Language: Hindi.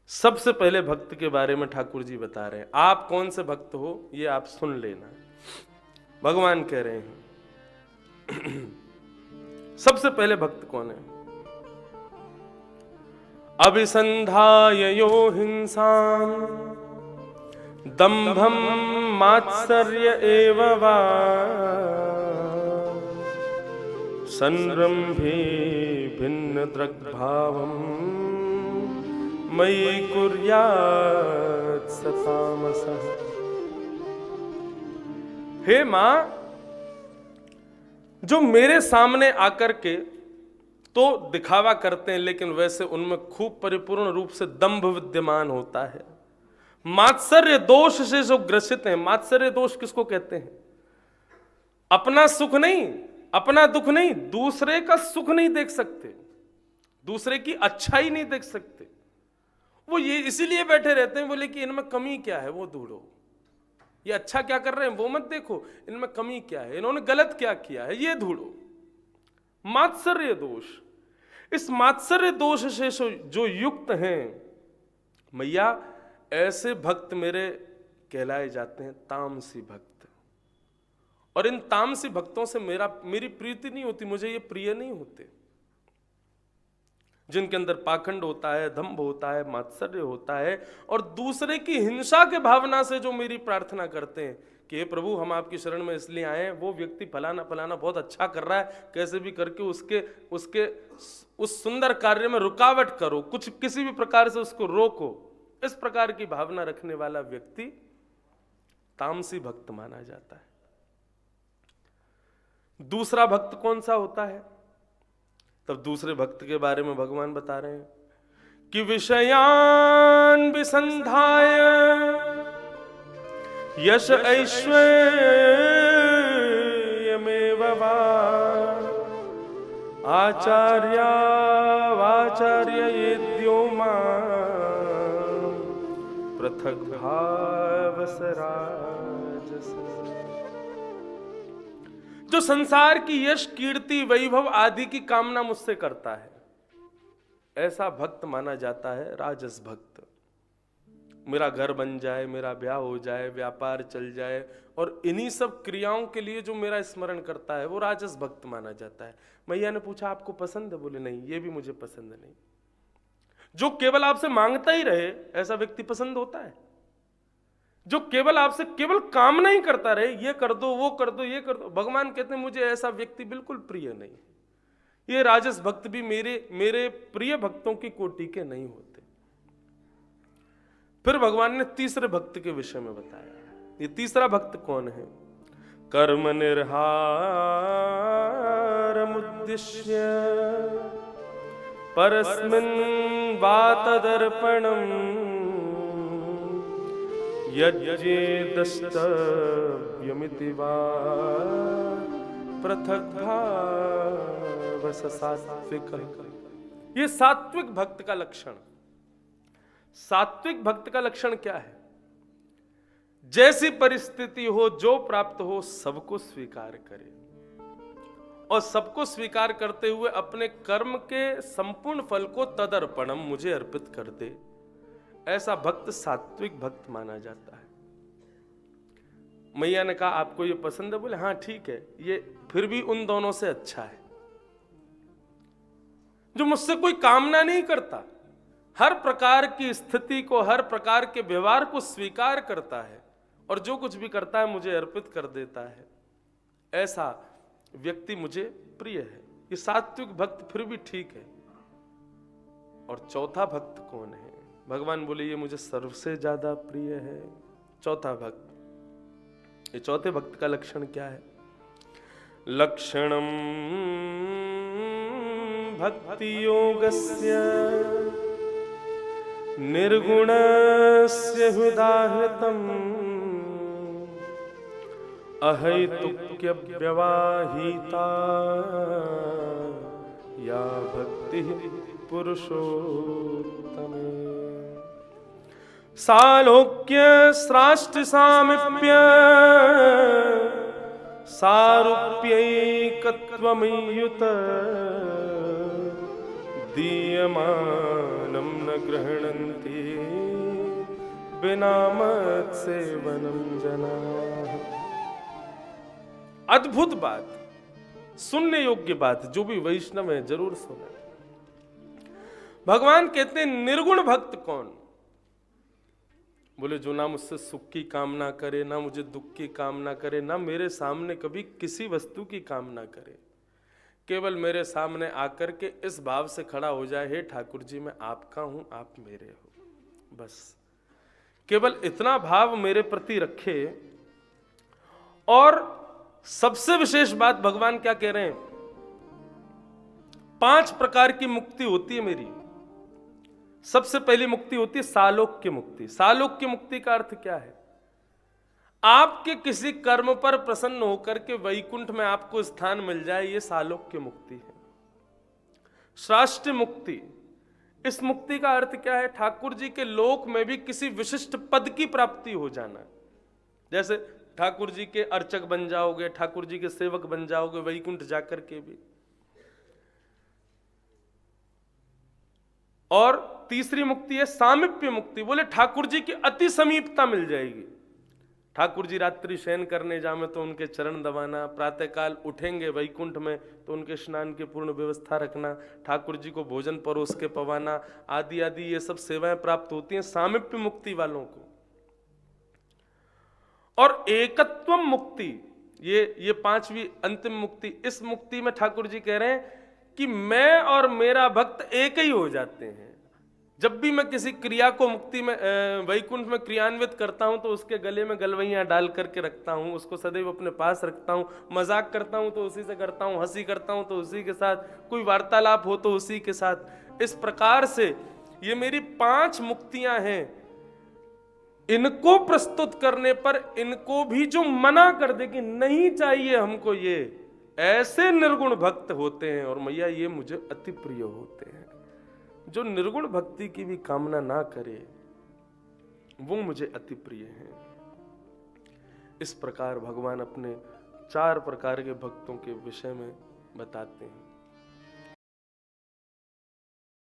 सबसे पहले भक्त के बारे में ठाकुर जी बता रहे हैं। आप कौन से भक्त हो ये आप सुन लेना। भगवान कह रहे हैं सबसे पहले भक्त कौन है? अभिसंधाय यो हिंसाम दंभम मात्सर्य एव वा संरंभे भिन्न दृग्भावम मयि कुर्यात् स तामसः। हे मां, जो मेरे सामने आकर के तो दिखावा करते हैं लेकिन वैसे उनमें खूब परिपूर्ण रूप से दंभ विद्यमान होता है, मात्सर्य दोष से जो ग्रसित हैं। मात्सर्य दोष किसको कहते हैं? अपना सुख नहीं, अपना दुख नहीं, दूसरे का सुख नहीं देख सकते, दूसरे की अच्छाई नहीं देख सकते। वो ये इसीलिए बैठे रहते हैं, बोले कि इनमें कमी क्या है वो ढूंढो, ये अच्छा क्या कर रहे हैं वो मत देखो, इनमें कमी क्या है, इन्होंने गलत क्या किया है ये ढूंढो। मात्सर्य दोष, इस मात्सर्य दोष से जो युक्त हैं मैया, ऐसे भक्त मेरे कहलाए जाते हैं तामसी भक्त। और इन तामसी भक्तों से मेरी प्रीति नहीं होती, मुझे ये प्रिय नहीं होते। जिनके अंदर पाखंड होता है, दंभ होता है, मात्सर्य होता है और दूसरे की हिंसा के भावना से जो मेरी प्रार्थना करते हैं कि हे प्रभु हम आपकी शरण में इसलिए आए हैं, वो व्यक्ति फलाना फलाना बहुत अच्छा कर रहा है, कैसे भी करके उसके उस सुंदर कार्य में रुकावट करो, कुछ किसी भी प्रकार से उसको रोको, इस प्रकार की भावना रखने वाला व्यक्ति तामसी भक्त माना जाता है। दूसरा भक्त कौन सा होता है? तब दूसरे भक्त के बारे में भगवान बता रहे हैं कि विषयान विसंधाय यश ऐश्वर्यमेव वा आचार्यावाचार्येद्यो मां पृथक् भावसराजस। जो संसार की यश कीर्ति वैभव आदि की कामना मुझसे करता है, ऐसा भक्त माना जाता है राजस भक्त। मेरा घर बन जाए, मेरा ब्याह हो जाए, व्यापार चल जाए और इन्हीं सब क्रियाओं के लिए जो मेरा स्मरण करता है वो राजस भक्त माना जाता है। मैया ने पूछा आपको पसंद है? बोले नहीं, ये भी मुझे पसंद नहीं। जो केवल आपसे मांगता ही रहे ऐसा व्यक्ति पसंद होता है? जो केवल आपसे केवल कामना ही करता रहे, ये कर दो, वो कर दो, ये कर दो, भगवान कहते हैं मुझे ऐसा व्यक्ति बिल्कुल प्रिय नहीं। ये राजस भक्त भी मेरे प्रिय भक्तों की कोटि के नहीं होते। फिर भगवान ने तीसरे भक्त के विषय में बताया। ये तीसरा भक्त कौन है? कर्म निर्हारमुद्दिश्य परस्मिन् वा तदर्पणम् यज्ञेदस्तव्यमिति वा पृथक् भावस सात्विक। ये सात्विक भक्त का लक्षण। सात्विक भक्त का लक्षण क्या है? जैसी परिस्थिति हो, जो प्राप्त हो, सबको स्वीकार करे और सबको स्वीकार करते हुए अपने कर्म के संपूर्ण फल को तदर्पणम मुझे अर्पित कर दे। ऐसा भक्त सात्विक भक्त माना जाता है। मैया ने कहा आपको ये पसंद है? बोले हाँ ठीक है, ये फिर भी उन दोनों से अच्छा है। जो मुझसे कोई कामना नहीं करता, हर प्रकार की स्थिति को, हर प्रकार के व्यवहार को स्वीकार करता है और जो कुछ भी करता है मुझे अर्पित कर देता है, ऐसा व्यक्ति मुझे प्रिय है। ये सात्विक भक्त फिर भी ठीक है। और चौथा भक्त कौन है? भगवान बोले ये मुझे सबसे ज्यादा प्रिय है। चौथा भक्त, ये चौथे भक्त का लक्षण क्या है? लक्षणम भक्ति योगस्य निर्गुणस्य हुदाहृतम् अहैतुक्य व्यवाहिता या भक्ति पुरुषोत्तमे सालोक्य स्राष्ट सामिप्य सारूप्यैकत्वमयुत दीयमान फलम न गृह्णन्ति बिना मत सेवनम जनाः। अद्भुत बात, सुनने योग्य बात, जो भी वैष्णव है जरूर सुने। भगवान कहते हैं निर्गुण भक्त कौन? बोले जो ना मुझसे सुख की कामना करे, ना मुझे दुख की कामना करे, ना मेरे सामने कभी किसी वस्तु की कामना करे, केवल मेरे सामने आकर के इस भाव से खड़ा हो जाए, हे ठाकुर जी मैं आपका हूं, आप मेरे हो, बस केवल इतना भाव मेरे प्रति रखे। और सबसे विशेष बात भगवान क्या कह रहे हैं? 5 प्रकार की मुक्ति होती है मेरी। सबसे पहली मुक्ति होती है सालोक्य मुक्ति। सालोक्य मुक्ति का अर्थ क्या है? आपके किसी कर्म पर प्रसन्न होकर के वैकुंठ में आपको स्थान मिल जाए, ये सालोक्य मुक्ति है। श्राष्ट मुक्ति, इस मुक्ति का अर्थ क्या है? ठाकुर जी के लोक में भी किसी विशिष्ट पद की प्राप्ति हो जाना। जैसे ठाकुर जी के अर्चक बन जाओगे, ठाकुर जी के सेवक बन जाओगे वैकुंठ जाकर के भी। और तीसरी मुक्ति है सामीप्य मुक्ति। बोले ठाकुर जी की अति समीपता मिल जाएगी। ठाकुर जी रात्रि शयन करने जामे तो उनके चरण दबाना, प्रातःकाल उठेंगे वैकुंठ में तो उनके स्नान की पूर्ण व्यवस्था रखना, ठाकुर जी को भोजन परोस के पवाना, आदि आदि ये सब सेवाएं प्राप्त होती हैं सामीप्य मुक्ति वालों को। और एकत्वम मुक्ति, ये 5वीं अंतिम मुक्ति। इस मुक्ति में ठाकुर जी कह रहे हैं कि मैं और मेरा भक्त एक ही हो जाते हैं। जब भी मैं किसी क्रिया को मुक्ति में वैकुंठ में क्रियान्वित करता हूं तो उसके गले में गलवैयां डाल करके रखता हूं, उसको सदैव अपने पास रखता हूं, मजाक करता हूं तो उसी से करता हूं, हंसी करता हूं तो उसी के साथ, कोई वार्तालाप हो तो उसी के साथ। इस प्रकार से ये मेरी 5 मुक्तियां हैं। इनको प्रस्तुत करने पर इनको भी जो मना कर दे कि नहीं चाहिए हमको, ये ऐसे निर्गुण भक्त होते हैं। और मैया ये मुझे अति प्रिय होते हैं। जो निर्गुण भक्ति की भी कामना ना करे वो मुझे अति प्रिय है। इस प्रकार भगवान अपने 4 प्रकार के भक्तों के विषय में बताते हैं।